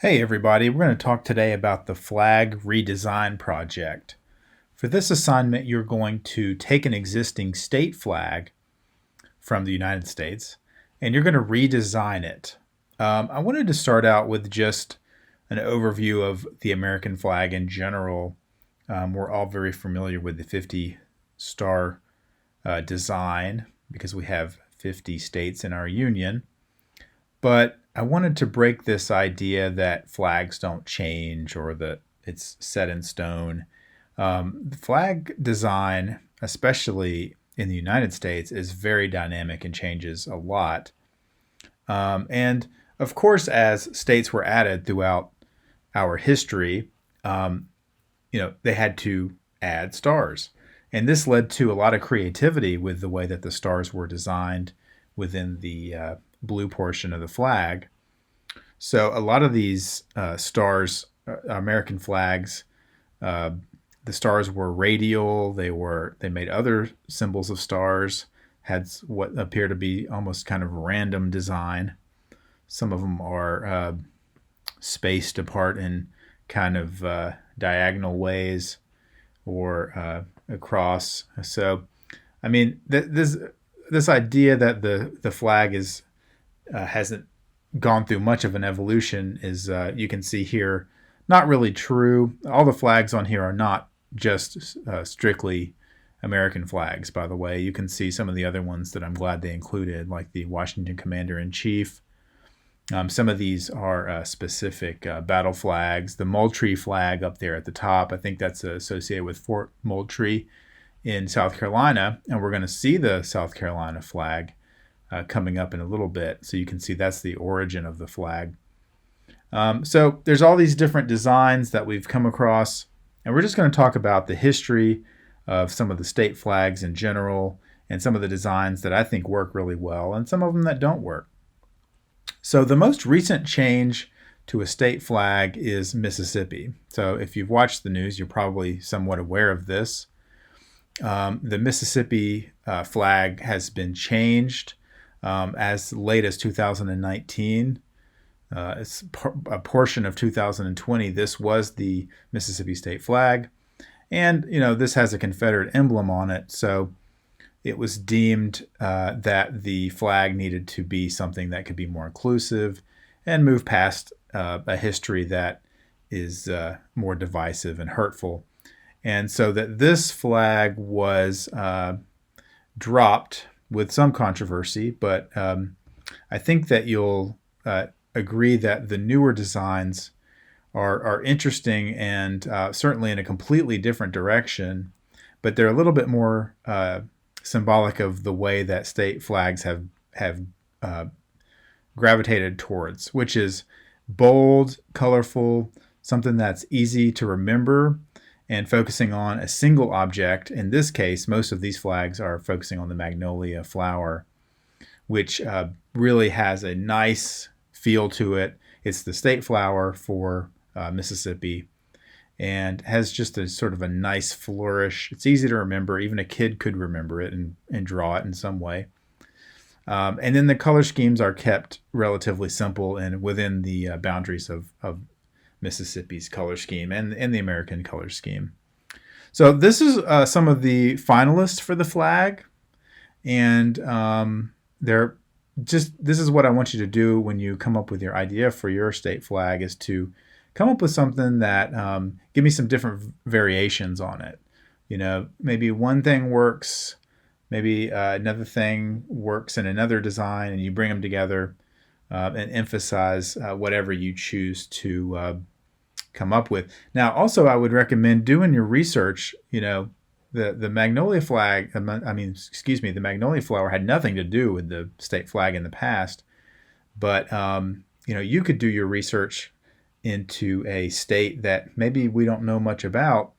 Hey everybody, we're going to talk today about the flag redesign project. For this assignment, you're going to take an existing state flag from the United States and you're going to redesign it. I wanted to start out with just an overview of the American flag in general. We're all very familiar with the 50 star design because we have 50 states in our union. But I wanted to break this idea that flags don't change or that it's set in stone. The flag design, especially in the United States, is very dynamic and changes a lot. And of course, as states were added throughout our history, um, they had to add stars. And this led to a lot of creativity with the way that the stars were designed within the blue portion of the flag. So a lot of these stars, American flags, uh, the stars were radial. They made other symbols of stars, had what appear to be almost kind of random design. Some of them are spaced apart in kind of diagonal ways or across. So, I mean, this idea that the flag is hasn't gone through much of an evolution is you can see here not really true. All the flags on here are not just strictly American flags, by the way. You can see some of the other ones that I'm glad they included, like the Washington Commander in Chief. Some of these are specific battle flags. The Moultrie flag up there at the top, I think that's associated with Fort Moultrie in South Carolina, and we're going to see the South Carolina flag coming up in a little bit. So you can see that's the origin of the flag. So there's all these different designs that we've come across, and we're just going to talk about the history of some of the state flags in general and some of the designs that I think work really well and some of them that don't work. So the most recent change to a state flag is Mississippi. So if you've watched the news, you're probably somewhat aware of this. The Mississippi flag has been changed as late as 2019. It's a portion of 2020. This was the Mississippi state flag. And, this has a Confederate emblem on it. So it was deemed that the flag needed to be something that could be more inclusive and move past a history that is more divisive and hurtful. And so that this flag was dropped with some controversy, but I think that you'll agree that the newer designs are interesting and certainly in a completely different direction, but they're a little bit more symbolic of the way that state flags have gravitated towards, which is bold, colorful, something that's easy to remember, and focusing on a single object. In this case, most of these flags are focusing on the magnolia flower, which really has a nice feel to it. It's the state flower for Mississippi and has just a sort of a nice flourish. It's easy to remember. Even a kid could remember it and draw it in some way. And then the color schemes are kept relatively simple and within the boundaries of Mississippi's color scheme and the American color scheme. So this is some of the finalists for the flag, and they're this is what I want you to do when you come up with your idea for your state flag is to come up with something that give me some different variations on it. Maybe one thing works, maybe another thing works in another design, and you bring them together and emphasize whatever you choose to come up with. Now, also, I would recommend doing your research. The magnolia flag, the magnolia flower had nothing to do with the state flag in the past, but you could do your research into a state that maybe we don't know much about,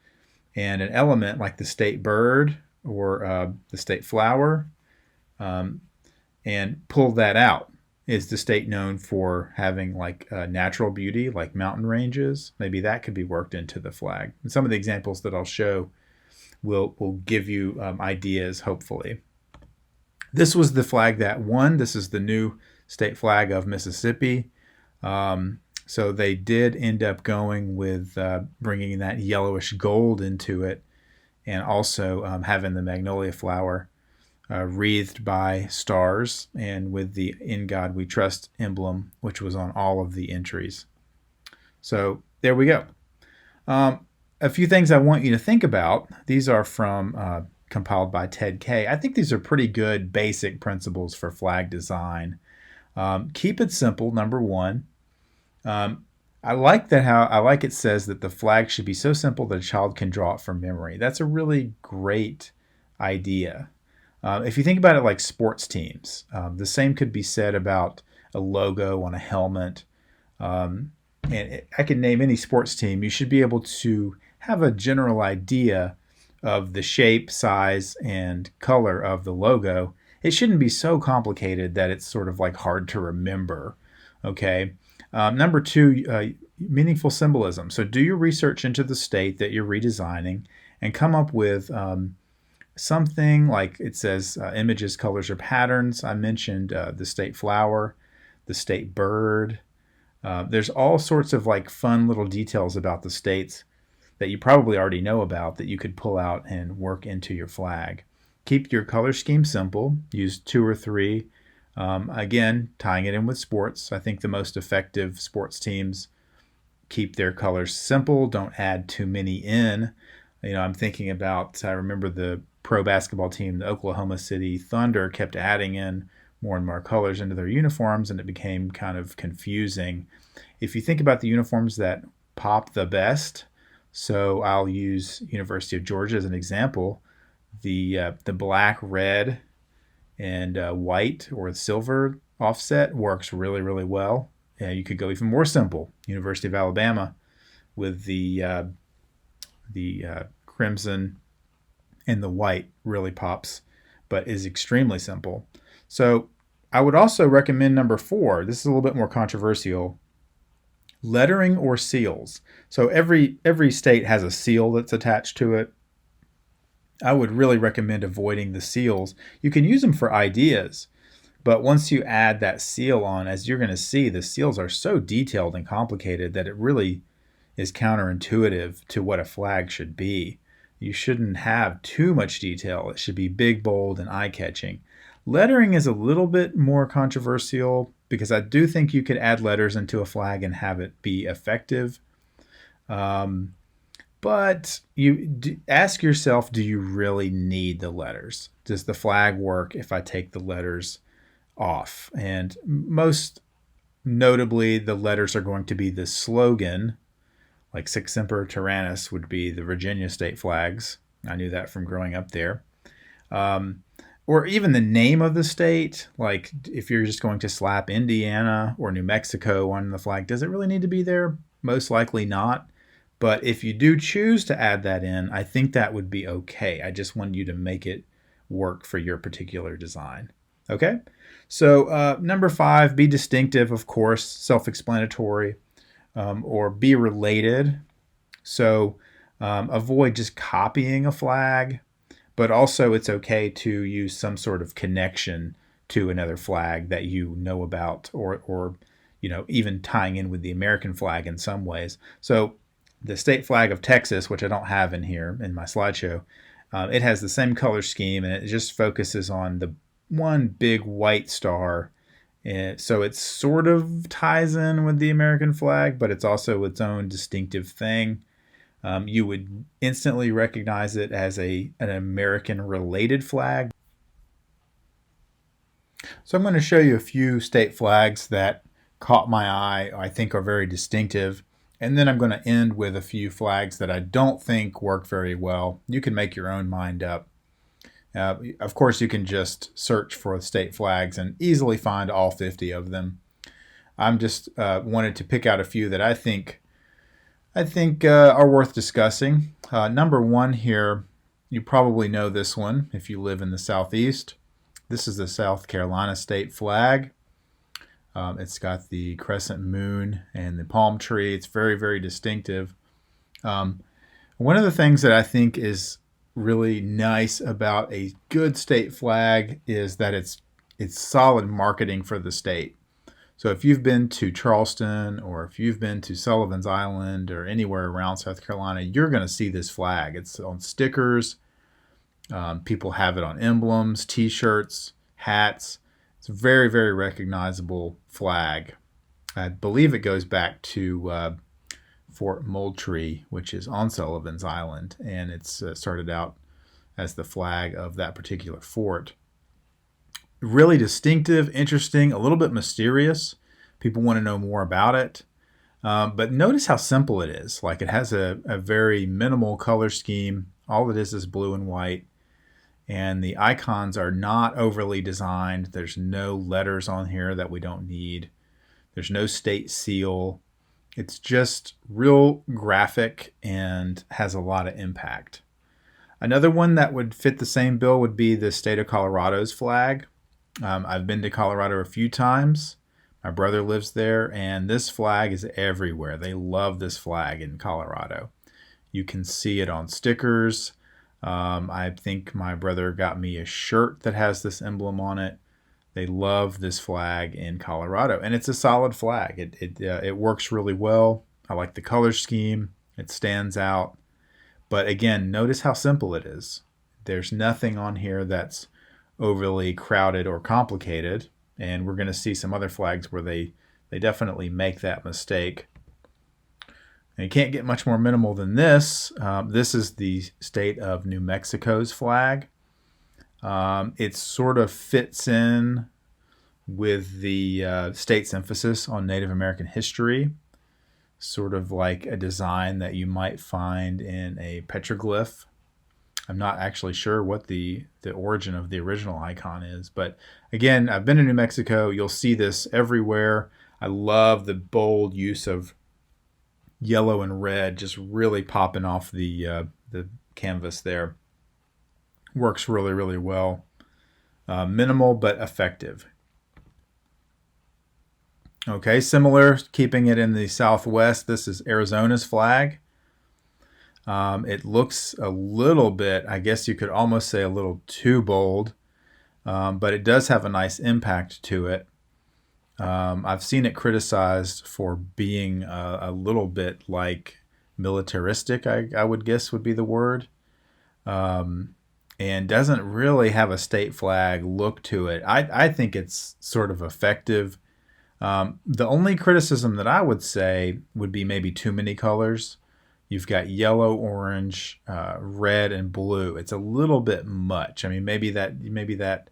and an element like the state bird or the state flower, and pull that out. Is the state known for having like natural beauty, like mountain ranges? Maybe that could be worked into the flag. And some of the examples that I'll show will give you ideas, hopefully. This was the flag that won. This is the new state flag of Mississippi. So they did end up going with bringing that yellowish gold into it, and also having the magnolia flower wreathed by stars and with the "In God We Trust" emblem, which was on all of the entries. So there we go. A few things I want you to think about. These are from compiled by Ted Kay. I think these are pretty good basic principles for flag design. Keep it simple, number one. I like it says that the flag should be so simple that a child can draw it from memory. That's a really great idea. If you think about it like sports teams, the same could be said about a logo on a helmet. I can name any sports team. You should be able to have a general idea of the shape, size, and color of the logo. It shouldn't be so complicated that it's sort of like hard to remember. Okay. Number two, meaningful symbolism. So do your research into the state that you're redesigning and come up with something like it says images, colors, or patterns. I mentioned the state flower, the state bird. There's all sorts of like fun little details about the states that you probably already know about that you could pull out and work into your flag. Keep your color scheme simple. Use 2 or 3. Again, tying it in with sports. I think the most effective sports teams keep their colors simple. Don't add too many in. I'm thinking about, I remember the pro basketball team, the Oklahoma City Thunder, kept adding in more and more colors into their uniforms, and it became kind of confusing. If you think about the uniforms that pop the best, so I'll use University of Georgia as an example, the black, red, and white or silver offset works really, really well. You could go even more simple. University of Alabama with the crimson and the white really pops, but is extremely simple. So I would also recommend number 4. This is a little bit more controversial. Lettering or seals. So every state has a seal that's attached to it. I would really recommend avoiding the seals. You can use them for ideas, but once you add that seal on, as you're going to see, the seals are so detailed and complicated that it really is counterintuitive to what a flag should be. You shouldn't have too much detail. It should be big, bold, and eye-catching. Lettering is a little bit more controversial because I do think you could add letters into a flag and have it be effective. But you ask yourself, do you really need the letters? Does the flag work if I take the letters off? And most notably, the letters are going to be the slogan, like Sic Semper Tyrannis would be the Virginia state flags. I knew that from growing up there. Or even the name of the state, like if you're just going to slap Indiana or New Mexico on the flag, does it really need to be there? Most likely not. But if you do choose to add that in, I think that would be okay. I just want you to make it work for your particular design. Okay? So number 5, be distinctive, of course, self-explanatory, or be related. So avoid just copying a flag, but also it's okay to use some sort of connection to another flag that you know about, or even tying in with the American flag in some ways. So the state flag of Texas, which I don't have in here in my slideshow, it has the same color scheme, and it just focuses on the one big white star. So it sort of ties in with the American flag, but it's also its own distinctive thing. You would instantly recognize it as an American-related flag. So I'm going to show you a few state flags that caught my eye, I think are very distinctive. And then I'm going to end with a few flags that I don't think work very well. You can make your own mind up. Of course, you can just search for state flags and easily find all 50 of them. I'm just wanted to pick out a few that I think are worth discussing. Number 1 here, you probably know this one if you live in the Southeast. This is the South Carolina state flag. It's got the crescent moon and the palm tree. It's very, very distinctive. One of the things that I think is really nice about a good state flag is that it's solid marketing for the state. So if you've been to Charleston or if you've been to Sullivan's Island or anywhere around South Carolina, you're going to see this flag. It's on stickers. People have it on emblems, T-shirts, hats. It's a very, very recognizable flag. I believe it goes back to Fort Moultrie, which is on Sullivan's Island, and it's started out as the flag of that particular fort. Really distinctive, interesting, a little bit mysterious. People want to know more about it. But notice how simple it is. Like, it has a very minimal color scheme. All it is blue and white. And the icons are not overly designed. There's no letters on here that we don't need. There's no state seal. It's just real graphic and has a lot of impact. Another one that would fit the same bill would be the state of Colorado's flag. I've been to Colorado a few times. My brother lives there, and this flag is everywhere. They love this flag in Colorado. You can see it on stickers. I think my brother got me a shirt that has this emblem on it. They love this flag in Colorado, and it's a solid flag. It works really well. I like the color scheme. It stands out. But again, notice how simple it is. There's nothing on here that's overly crowded or complicated, and we're going to see some other flags where they definitely make that mistake. And you can't get much more minimal than this. This is the state of New Mexico's flag. It sort of fits in with the state's emphasis on Native American history, sort of like a design that you might find in a petroglyph. I'm not actually sure what the origin of the original icon is, but again, I've been to New Mexico. You'll see this everywhere. I love the bold use of yellow and red, just really popping off the canvas there. Works really, really well. Minimal but effective. Okay, similar, keeping it in the Southwest. This is Arizona's flag. It looks a little bit, I guess you could almost say a little too bold, but it does have a nice impact to it. I've seen it criticized for being a little bit like militaristic, I would guess would be the word, and doesn't really have a state flag look to it. I think it's sort of effective. The only criticism that I would say would be maybe too many colors. You've got yellow, orange, red, and blue. It's a little bit much. I mean, maybe that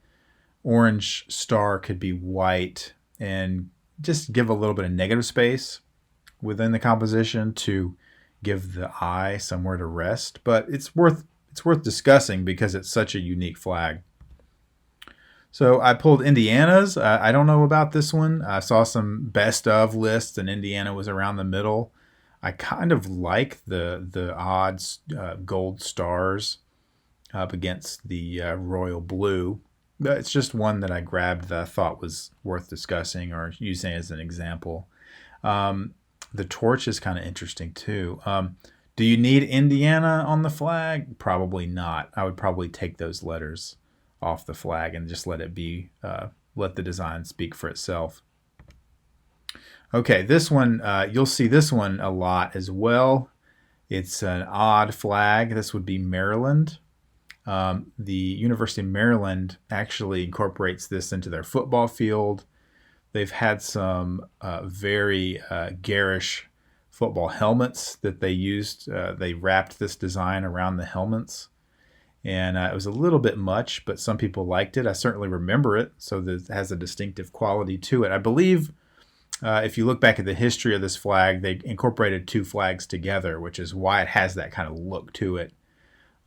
orange star could be white and just give a little bit of negative space within the composition to give the eye somewhere to rest. But it's worth discussing because it's such a unique flag. So I pulled Indiana's. I don't know about this one. I saw some best of lists, and Indiana was around the middle. I kind of like the odd gold stars up against the royal blue. It's just one that I grabbed that I thought was worth discussing or using as an example. The torch is kind of interesting too. Do you need Indiana on the flag? Probably not. I would probably take those letters off the flag and just let it be, let the design speak for itself. Okay, this one, you'll see this one a lot as well. It's an odd flag. This would be Maryland. The University of Maryland actually incorporates this into their football field. They've had some very garish football helmets that they used. They wrapped this design around the helmets. And it was a little bit much, but some people liked it. I certainly remember it, so that it has a distinctive quality to it. I believe if you look back at the history of this flag, they incorporated two flags together, which is why it has that kind of look to it.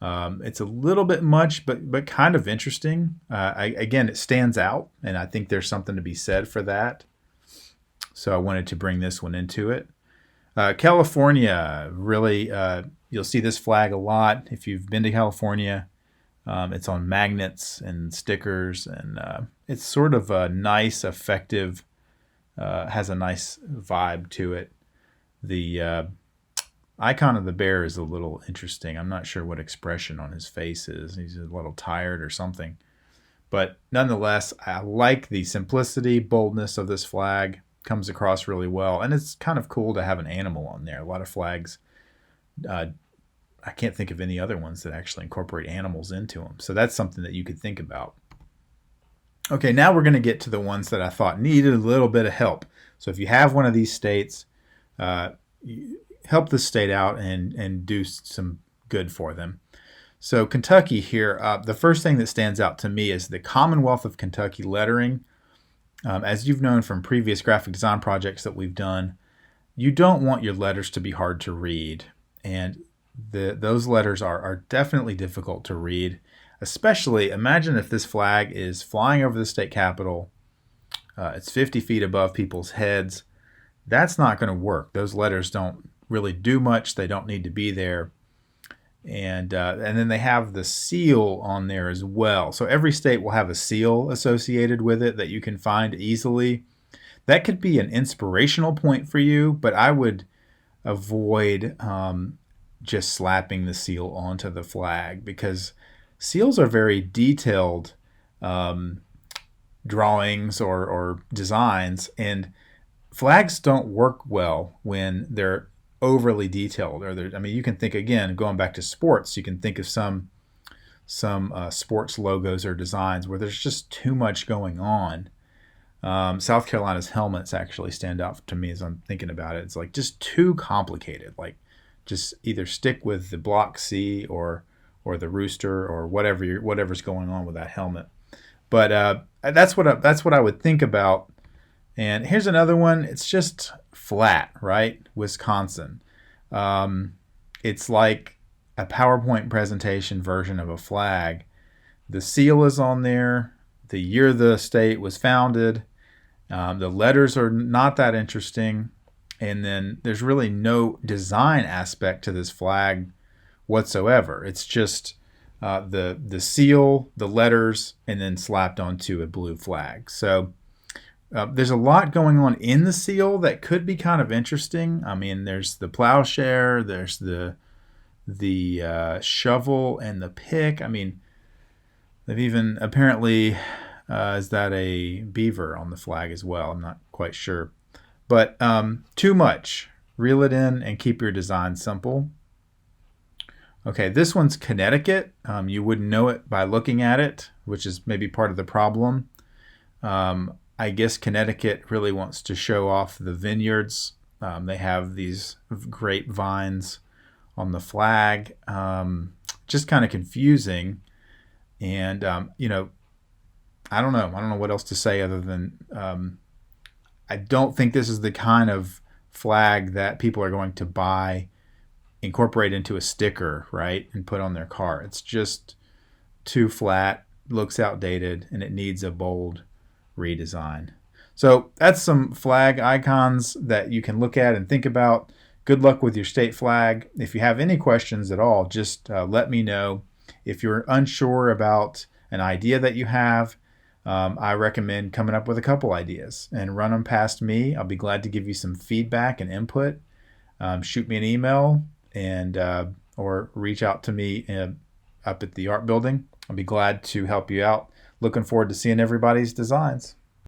It's a little bit much, but kind of interesting. Again, it stands out, and I think there's something to be said for that. So I wanted to bring this one into it. California, really, you'll see this flag a lot. If you've been to California, it's on magnets and stickers, and it's sort of a nice, effective, has a nice vibe to it. The icon of the bear is a little interesting. I'm not sure what expression on his face is. He's a little tired or something. But nonetheless, I like the simplicity, boldness of this flag. comes across really well. And it's kind of cool to have an animal on there. A lot of flags, I can't think of any other ones that actually incorporate animals into them. So that's something that you could think about. Okay, now we're going to get to the ones that I thought needed a little bit of help. So if you have one of these states, help the state out and do some good for them. So Kentucky here, the first thing that stands out to me is the Commonwealth of Kentucky lettering. As you've known from previous graphic design projects that we've done, you don't want your letters to be hard to read. And those letters are definitely difficult to read. Especially, imagine if this flag is flying over the state capitol. It's 50 feet above people's heads. That's not going to work. Those letters don't really do much. They don't need to be there. And then they have the seal on there as well. So every state will have a seal associated with it that you can find easily. That could be an inspirational point for you, but I would avoid just slapping the seal onto the flag, because seals are very detailed drawings or designs, and flags don't work well when they're overly detailed. You can think, again, going back to sports, you can think of some sports logos or designs where there's just too much going on. South Carolina's helmets actually stand out to me as I'm thinking about it. It's like just too complicated. Like, just either stick with the block C or the rooster or whatever's going on with that helmet. But that's what I would think about. And here's another one. It's just flat, right? Wisconsin. It's like a PowerPoint presentation version of a flag. The seal is on there, the year the state was founded. The letters are not that interesting. And then there's really no design aspect to this flag whatsoever. It's just the seal, the letters, and then slapped onto a blue flag. So there's a lot going on in the seal that could be kind of interesting. I mean, there's the plowshare, there's the shovel and the pick. I mean, they've even apparently, is that a beaver on the flag as well? I'm not quite sure. But too much. Reel it in and keep your design simple. Okay, this one's Connecticut. You wouldn't know it by looking at it, which is maybe part of the problem. I guess Connecticut really wants to show off the vineyards. They have these grape vines on the flag. Just kind of confusing. And, I don't know. I don't know what else to say other than I don't think this is the kind of flag that people are going to buy, incorporate into a sticker, right, and put on their car. It's just too flat, looks outdated, and it needs a bold redesign. So that's some flag icons that you can look at and think about. Good luck with your state flag. If you have any questions at all, just let me know. If you're unsure about an idea that you have, I recommend coming up with a couple ideas and run them past me. I'll be glad to give you some feedback and input. Shoot me an email and or reach out to me up at the art building. I'll be glad to help you out. Looking forward to seeing everybody's designs.